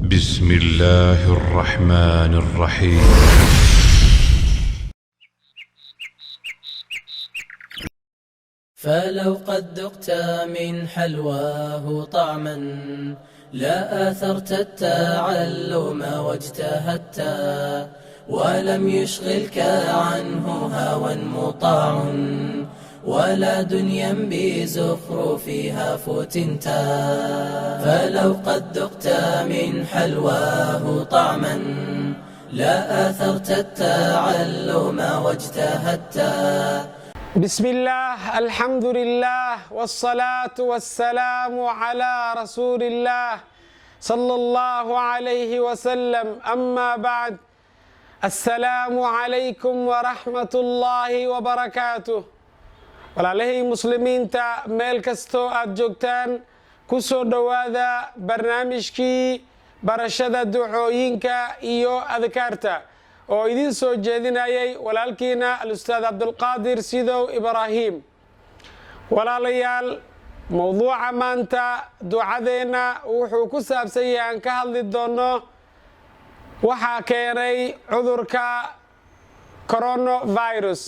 بسم الله الرحمن الرحيم. فلو قد ذقت من حلواه طعما لا آثرت التعلم واجتهدت ولم يشغلك عنه هوى مطاع ولا دنيا بزخرفها فتنت. فلو قد ذقت من حلواه طعما لا آثرت التعلم واجتهدت. بسم الله الحمد لله والصلاة والسلام على رسول الله صلى الله عليه وسلم. أما بعد، السلام عليكم ورحمة الله وبركاته. walaalahey muslimiinta meel kastoo aad joogtaan ku soo dhowaada barnaamijkii barashada ducooyinka iyo adkaarta oo idin soo jeedinayay walaalkiina al-ustaad cabdulqaadir sidow ibraahim. walaalayaal, mowduuca maanta ducadeenna wuxuu ku saabsan yahay aan ka hadli doono waxaa keenay cudurka coronavirus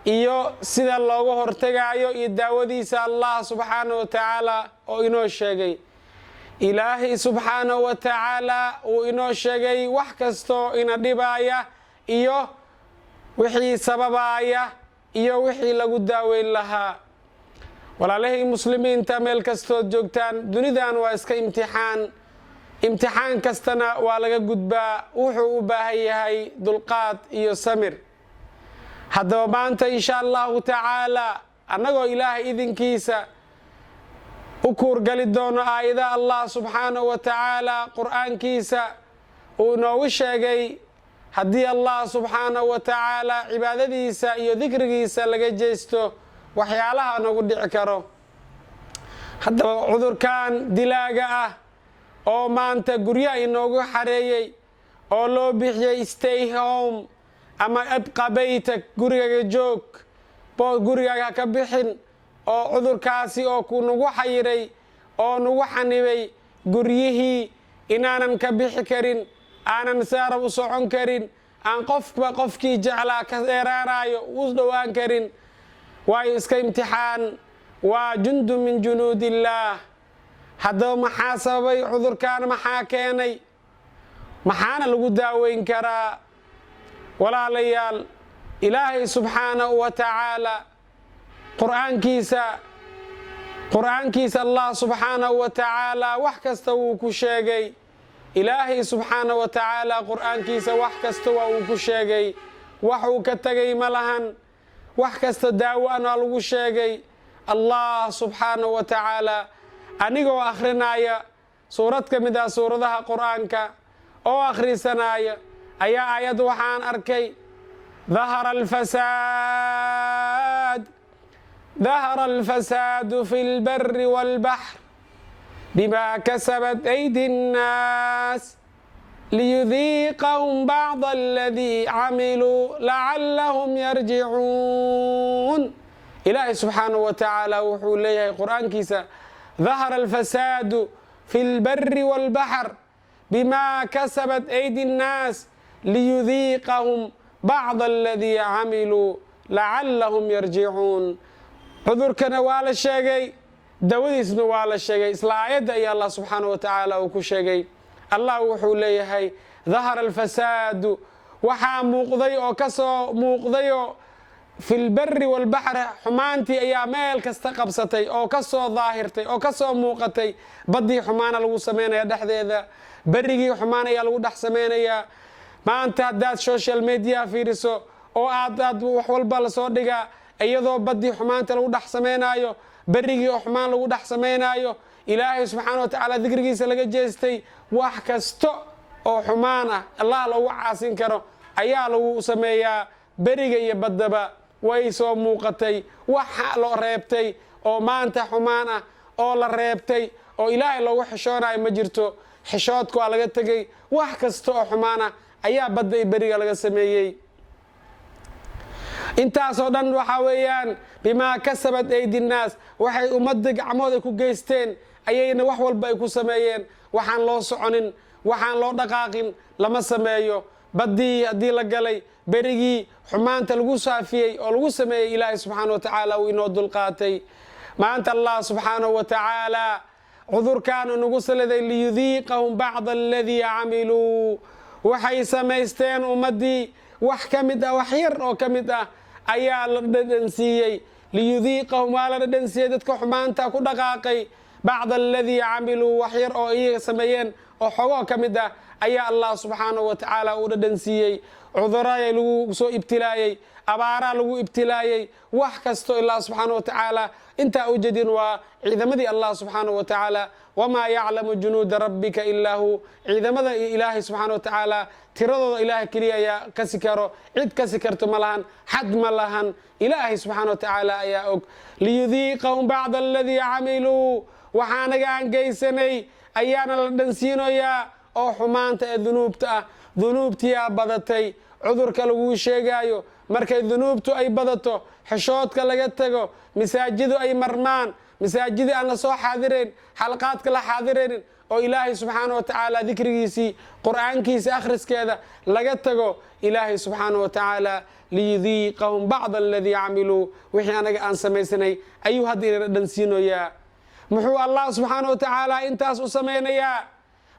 iyo sida looga hortagayo iyo daawadiisa allah subxaanahu wa tacaala oo inoo sheegay. ilaahay subxaanahu wa tacaala uu inoo sheegay wax kastoo ina dhibaya iyo wixii sababaya iyo wixii lagu daaweyn lahaa. walaalahay muslimiinta meel kastood joogtaan, dunidan waa iska imtixaan kastana waa laga gudbaa. wuxuu u baahan yahay dulqaad iyo samir. haddaba maanta insha allahu tacaala annagoo ilaahay idinkiisa u kuurgali doono aayadaha allah subxaanahu wa tacaala qur-aankiisa uu inoogu sheegay haddii allah subxaanahu wa tacaala cibaadadiisa iyo dikrigiisa laga jeesto waxyaalaha nagu dhici karo. haddaba cudurkan dilaaga ah oo maanta guryaha inoogu xareeyey oo loo bixiyey stay home ama abqa baytak, gurigaaga joog, gurigaaga ha ka bixin, oo cudurkaasi oo ku nagu xayiray oo nagu xanibay guryihii inaanan ka bixi karin, aanan saarab u socon karin, aan qofba qofkii jeclaa ka dheeraanayo u dhowaan karin. waayo iska imtixaan, waa jundu min junuudillaah. haddaba maxaa sababay cudurkan? maxaa keenay? maxaana lagu daaweyn karaa? walaalayaal, ilaahay subxaanahu wa tacaala qur-aankiisa allah subxaanahu wa tacaala wax kasta wuu ku sheegay. ilaahay subxaanahu wa tacaala qur-aankiisa wax kasta waa uu ku sheegay. wax uu ka tegay ma lahan. wax kasta daawo-ana lagu sheegay. allah subxaanahu wa tacaala anigoo akhrinaya suurad ka mid ah suuradaha qur-aanka oo akhrisanaya ayaa aayad waxaan arkay ظهر الفساد في البر والبحر بما كسبت أيدي الناس ليذيقهم بعض الذي عملوا لعلهم يرجعون. إلهي سبحانه وتعالى وحول ليه القرآن كيسا ظهر الفساد في البر والبحر بما كسبت أيدي الناس liyudiiqahum bacd aladii camiluu lacallahum yarjicuun. cudurkana waa la sheegay, dawadiisna waa la sheegay. isla aayadda ayaa allah subxaanahu wa tacaala uu ku sheegay. allah wuxuu leeyahay dahara alfasaadu, waxaa muuqday oo ka soo muuqdayoo filbari walbaxri, xumaantii ayaa meel kasta qabsatay oo ka soo daahirtay oo ka soo muuqatay. baddii xumaana lagu samaynaya dhexdeeda, berigii xumaan ayaa lagu dhex samaynayaa. maanta haddaad social media fiiriso oo aad wax walba lasoo dhigaa iyadoo baddii xumaanta lagu dhex samaynaayo, berigii oo xumaan lagu dhex samaynaayo, ilaahay subxaana wa tacaala dikrigiisa laga jeestay. wax kasta oo xumaan ah allah lagu caasin karo ayaa lagu sameeyaa. beriga iyo baddaba way soo muuqatay. waxa loo reebtay oo maanta xumaan ah oo la reebtay oo ilaahay loogu xishoonayo ma jirto. xishoodka waa laga tegey. wax kasta oo xumaan ah ayaa badda iyo beriga laga sameeyey. intaasoo dhan waxaa weeyaan bimaa kasabad aydi nnaas, waxay ummadda gacmooda ku geysteen ayayna wax walba ay ku sameeyeen. waxaan loo soconin, waxaan loo dhaqaaqin lama sameeyo. baddii haddii la galay, berigii xumaanta lagu saafiyey oo lagu sameeyey, ilaahay subxaana wa tacaala uu inoo dulqaatay. maanta allah subxaanahu wa tacaala cudurkaanu nagu saliday liyudiiqahum bacda aladii camiluu. waxay samaysteen ummaddii wax ka mid ah, wax yar oo ka mid ah ayaa la dhadhansiiyey. liyudiiqahum waa la dhadhansiiyey dadka xumaanta ku dhaqaaqay. bacda aladii camiluu, wax yar oo iyaga sameeyeen oo xogoo ka mid ah ayaa allah subxaanahu wa tacaala uu dhadhansiiyey. cuduraya lagu soo ibtilaayey, abaaraa lagu ibtilaayey, wax kasto ilaa subxaana wa tacaala intaa u jedin waa ciidamadii allah subxaanahu wa tacaala. wamaa yaclamu junuuda rabbika ilaa hu. ciidamada ilaahay subxaana wa tacaala tiradooda ilaahay keliya ayaa kasi karo, cid kasi karto ma lahan, xad ma lahan, ilaahay subxaana wa tacaala ayaa og. liyudiiqahum bacda aladii camiluu, waxaanaga aan geysanay ayaana la dhansiinoyaa oo xumaanta ee dunuubta ah. dunuubtiyaa badatay, cudurka laguu sheegaayo markay dunuubtu ay badato, xeshoodka laga tago, masaajidu ay marmaan, masaajidii aan la soo xaadirayn, xalaqaadka la xaadiraynin, oo ilaahay subxaana wa tacaala dikrigiisii, qur'aankiisa akhriskeeda laga tago. ilaahay subxaana wa tacaala liyudiiqahum bacda aladii camiluu, wixii anaga aan samaysanay ayuu hadda inana dhansiinoyaa. muxuu allah subxaana wa tacaala intaas u samaynayaa?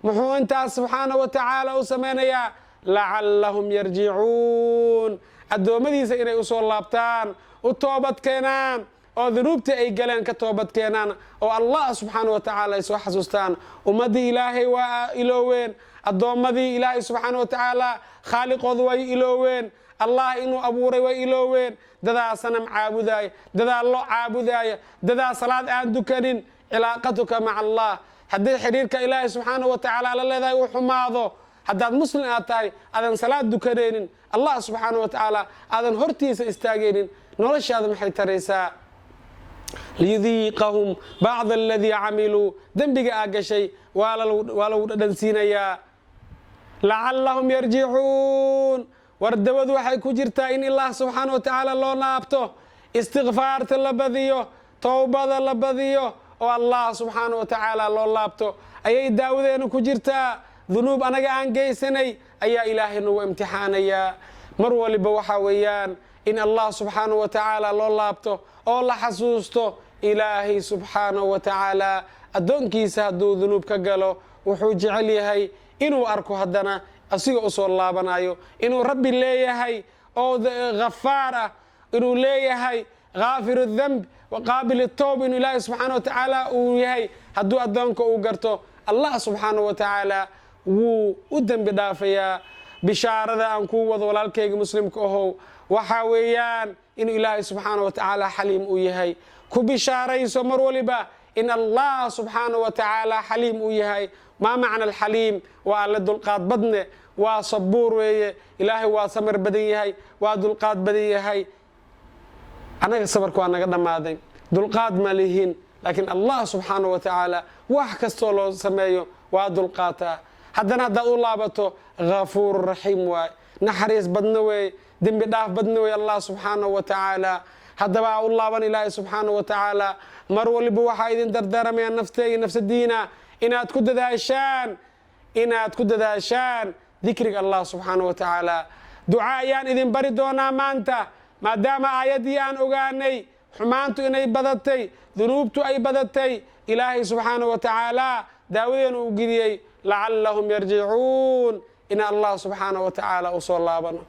muxuu intaas subxaana wa tacaala u samaynayaa? lacallahum yarjicuun, addoommadiisa inay u soo laabtaan, u toobad keenaan, oo dunuubtii ay galeen ka toobad keenaan, oo allah subxaana wa tacaala ay soo xasuustaan. ummaddii ilaahay waa ilooween, addoommadii ilaahay subxaana wa tacaala khaaliqoodu way ilooween, allah inuu abuuray way ilooween. dadaa sanam caabudaaya, dadaa lo caabudaaya, dadaa salaad aan dukanin. cilaaqatuka maca allah, haddii xidhiirka ilaahay subxaana wa tacaala la leedahay uu xumaado, haddaad muslim aad tahay, aadan salaad dukanaynin, allah subxaana wa tacaala aadan hortiisa istaagaynin, noloshaada maxay taraysaa? liyudiiqahum bacda aladii camiluu, dembiga aa gashay waa lagu dhadhansiinayaa. lacallahum yarjicuun, wardawadu waxay ku jirtaa in allah subxaana wa tacaala loo laabto, istikfaarta la badiyo, towbada la badiyo, oo allah subxaana wa tacaala loo laabto ayay daawadeenu ku jirtaa. dunuub anaga aan geysanay ayaa ilaahay nagu imtixaanayaa. mar waliba waxaa weeyaan in allah subxaana wa tacaala loo laabto oo la xasuusto. ilaahay subxaana wa tacaala addoonkiisa hadduu dunuub ka galo wuxuu jecel yahay inuu arko haddana asiga usoo laabanayo, inuu rabbi leeyahay oo ghafaar ah, inuu leeyahay gaafiru dhanb waqaabil toob, inuu ilaahay subxaana wa tacaala uu yahay. hadduu addoonka uu garto, allah subxaana wa tacaala wuu u dembi dhaafayaa. bishaarada aan kuu wado walaalkayga muslimka ahow waxaa weeyaan inuu ilaahay subxaana wa tacaala xaliim uu yahay. ku bishaarayso mar waliba in allah subxaana wa tacaala xaliim uu yahay. maa macna alxaliim? waa alle dulqaad badne, waa sabuur weeye. ilaahay waa samir badan yahay, waa dulqaad badan yahay. annaga sabarka waa naga dhammaaday, dulqaad ma lihin, laakiin allah subxaana wa tacaala wax kastoo loo sameeyo waa dulqaataa. haddana haddaad u laabato, ghafuuru raxiim waay, naxariis badna weey, dembi dhaaf badna weey allah subxaana wa tacaala. haddaba aa u laaban ilaahay subxaana wa tacaala. mar waliba waxaa idin dardaaramayaa nafteega nafsadiina inaad ku dadaashaan dikriga allah subxaana wa tacaala. duca ayaan idin bari doonaa maanta, maadaama aayaddii aan ogaanay xumaantu inay badatay, dunuubtu ay badatay. ilaahay subxaana wa tacaala daawadeenu u geliyey lacallahum yarjicuun, in allah subxaana wa tacaala u soo laabano.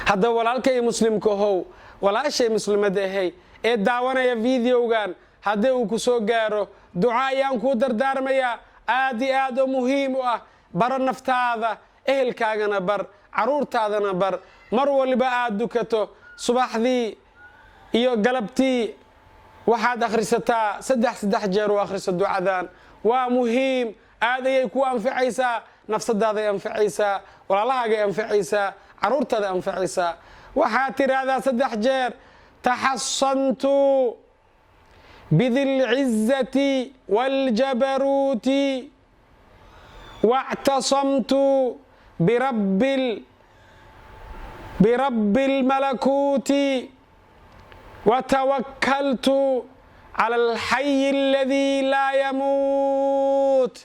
haddaba walaalkay muslimka how, walaashay muslimada ahay ee daawanaya videogan, haddii uu ku soo gaaro, duca ayaan kuu dardaarmayaa aad iyo aad oo muhiim u ah. baro naftaada, ehelkaagana bar, caruurtaadana bar. mar waliba aad dukato, subaxdii iyo galabtii waxaad akhrisataa saddex jeer u akhriso ducadan. waa muhiim, aad ayay ku anfacaysaa, nafsadaaday anfacaysaa, walaalahaaday anfacaysaa, caruurtaada anfacaysaa. waxaad tiraahdaa 3 jeer taxasantu bidi lcizati wاljabaruuti wاctasamtu birabbi اlmalakuuti watawakkaltu cala alxayi aladii laa yamuut.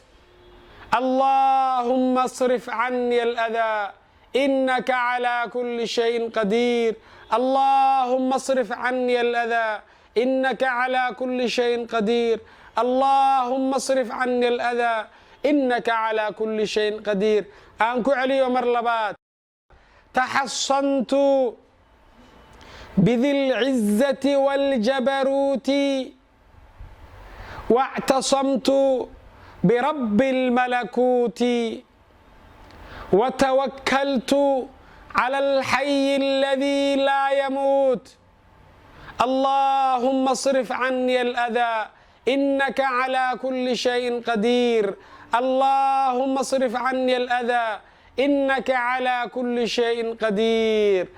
اللهم اصرف عني الأذى إنك على كل شيء قدير. اللهم اصرف عني الأذى إنك على كل شيء قدير. اللهم اصرف عني الأذى إنك على كل شيء قدير. أنكو علي مرلبات. تحصنت بذي العزة والجبروت واعتصمت برب الملكوت وتوكلت على الحي الذي لا يموت. اللهم اصرف عني الأذى إنك على كل شيء قدير. اللهم اصرف عني الأذى إنك على كل شيء قدير.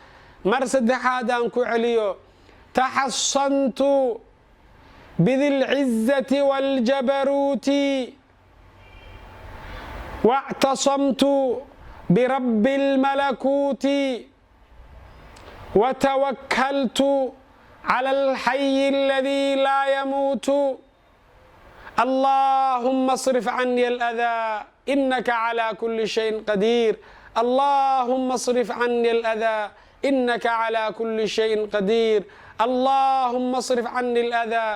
مرسد حادان كعليو. تحصنت بذي العزة والجبروت واعتصمت برب الملكوت وتوكلت على الحي الذي لا يموت. اللهم اصرف عني الأذى إنك على كل شيء قدير. اللهم اصرف عني الأذى إنك على كل شيء قدير. اللهم اصرف عني الأذى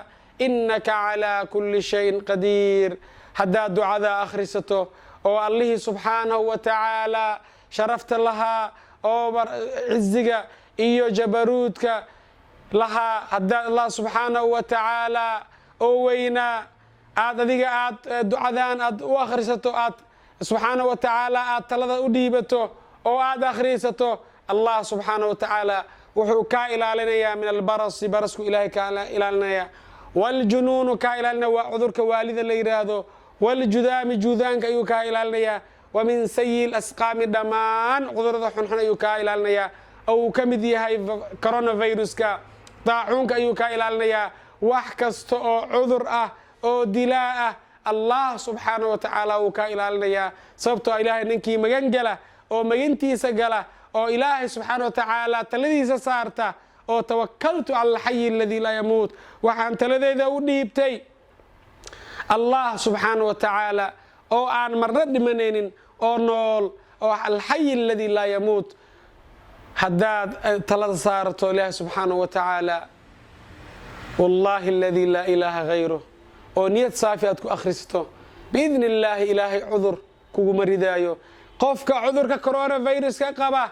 إنك على كل شيء قدير. هدا دعاء أخرسته oo allihii subxaanahu wa tacaala sharafta lahaa oo ciziga iyo jabaruudka lahaa haddaad allah subxaanahu wa tacaala oo weynaa aad adiga aad ducadaan aad u akhrisato aad subxaanahu wa tacaala aad talada u dhiibato oo aad akhrisato allah subxaanahu wa tacaala wuxuu kaa ilaalinayaa min albarasi barasku ilaahay kaa ilaalinaya waljunuunu kaa ilaalinaya waa cudurka waalida la yidhaahdo والجذام جذانك أيوكا إلى النيا ومن سيء الأسقام دمان قدرة حنحن أيوكا إلى النيا أو كمذي هاي كورونا فيروس كا طاعونك أيوكا إلى النيا وحكست عذر أو دلاء الله سبحانه وتعالى وكا إلى النيا صبت إلهي ننكي مجنجلة أو مجنتي سجلة أو إلهي سبحانه وتعالى تلذي سارته أو توكلت على الحي الذي لا يموت وحن تلذي ذا وديبتي الله سبحانه وتعالى أو أن مرد منين أو نول أو الحي الذي لا يموت حداد ثلاث صارت الله سبحانه وتعالى والله الذي لا إله غيره أو نيت صافيات أخرسته بإذن الله إلهي عذر كو مريدايو قفك عذر كورونا فيروس كقبه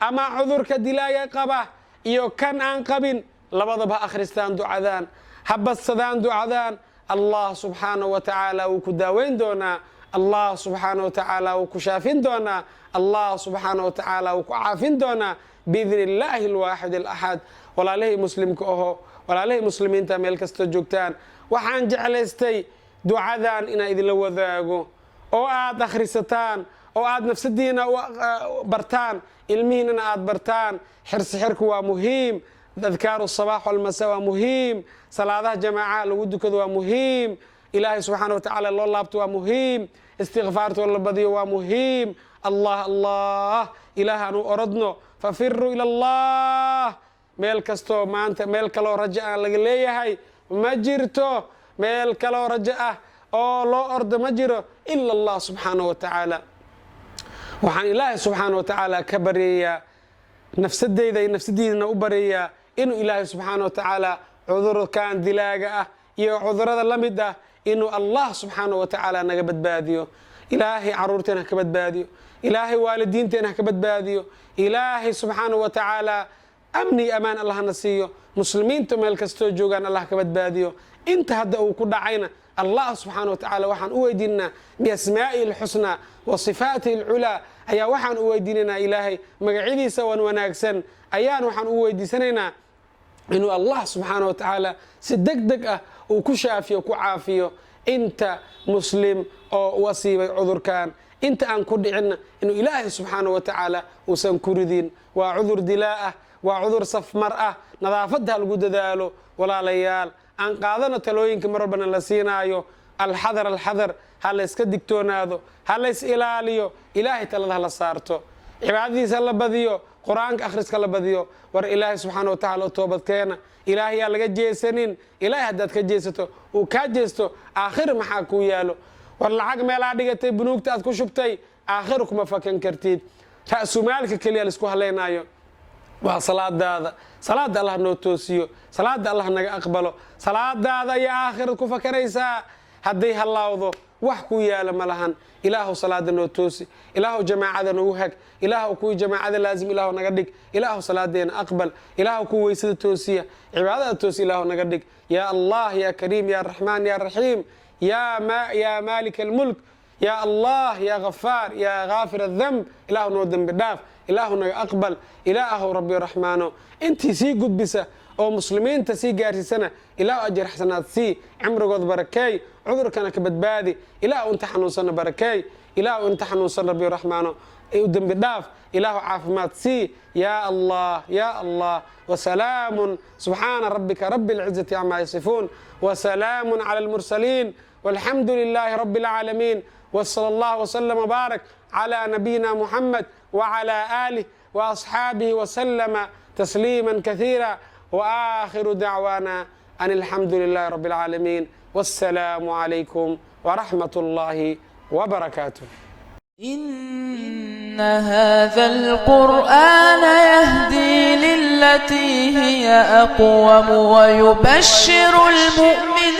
أما عذر كدلايا قبه إيو كان أنقبين لبضبها أخرستان دعاذان هبستان دعاذان الله سبحانه وتعالى وكداوين دونا الله سبحانه وتعالى وكشافين دونا الله سبحانه وتعالى وكعافين دونا بإذن الله الواحد الأحد ولا له مسلم كأهو ولا له مسلمين تاميل كستجوكتان وحان جعلستي دعاذان إنا إذن لو ذاقو أو آد أخرستان أو آد نفس الدين برتان علمين أنا آد برتان حرص حركوا مهم أذكار الصباح والمساء مهم صلاة جماعة لود كذا مهم إلهي سبحانه وتعالى الله لابتوا مهم استغفارت والله بديوا مهم الله الله إله أنو أردنا ففروا إلى الله ميل كستو ما أنت ميل كلو رجاء لقليه هاي ما جرتو ميل كلو رجاء أو لا أرض ما جرو إلا الله سبحانه وتعالى وحن إلهي سبحانه وتعالى كبرية نفس الدين أبرية إنه إلهي سبحانه وتعالى عذر كان دلاجة يا عذر هذا لمدة إنه الله سبحانه وتعالى نجبت باديو إلهي عرورتنا كبت باديو إلهي والدينتنا كبت باديو إلهي سبحانه وتعالى أمني أمان الله نسيه مسلمين تمال كستو جوجان الله كبت باديو أنت هذا وكل عينا الله سبحانه وتعالى وحن أويدنا بأسمائه الحسنى وصفاته العلى أيا وحن أويدنا إلهي مقعدي سوا وناكسن أيان وحن أويدسننا إنه الله سبحانه وتعالى سدقدق وكشافيه وكعافيه أنت مسلم أو وصيب عذر كان أنت أن كل عنا إنه إلهي سبحانه وتعالى وسنكردين وعذر دلاءه وعذر صف مرأة نظافتها الجود ذاله ولا ليال أن قاضنا تلوين كمربنا لسينايو الحذر هل يسكدك تونادو هل يسئلاليو إلهي تلده لصارته عبادي سلا بديو قرآنك أخرس كلا بديو ور إلهي سبحانه وتعالى توبت كينا إلهي يالك جيسنين إلهي هداد كجيستو وكاجيستو آخر محاكو يالو واللعق ميلا دقتي بنوك تأذكو شبتي آخركم فكن كرتيد رأسو مالك كليا لسكو هلينايو وصلاة دادا صلاة الله نو توسيو صلاة الله نغا أقبلو صلاة دادا يا آخركو فكريسا هديها الله وضو وحكو يا لملهن إلهو صلاة نو توسي إلهو جماعة نوهك إلهو كوي جماعة لازم إلهو نغدك إلهو صلاة دين أقبل إلهو كوي سيد توسية عبادة توسي إلهو نغدك يا الله يا كريم يا الرحمن يا الرحيم يا مالك الملك يا الله يا غفار يا غافر الذنب إلهو نو ذنب الداف إلهو نو أقبل إلهو ربي رحمانه أنت سي قد بسه أو مسلمين تسي قارسي سنة إلهو أجر حسنات سي عمر قد بركاي عذر كان كبدبادي إلهو انت حنوصنا بركاي إلهو انت حنوصنا ربي رحمانه ذنب الداف إلهو عافمات سي يا الله وسلام سبحان ربك رب العزة عما يصفون وسلام على المرسلين والحمد لله رب العالمين وصلى الله وسلم وبارك على نبينا محمد وعلى آله وأصحابه وسلم تسليما كثيرا وآخر دعوانا أن الحمد لله رب العالمين والسلام عليكم ورحمة الله وبركاته. إن هذا القرآن يهدي للتي هي أقوم ويبشر المؤمنين